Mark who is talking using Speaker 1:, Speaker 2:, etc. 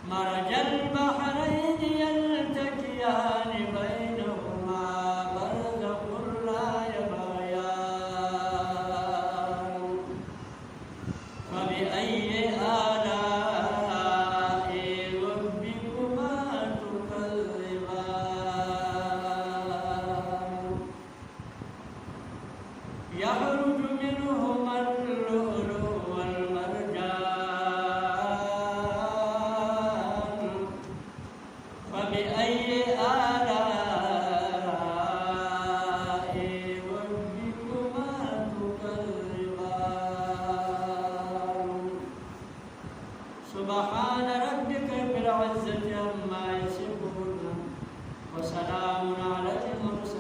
Speaker 1: مرج البحرين يلتقيان بينهما برزخ لا يبغيان فبأي آلاء ربكما تكذبان يخرج منهما اللؤلؤ والمرجان فبأي آلاء ربكما تكذبان سبحان ربك رب العزة عما يصفون وسلام على المرسلين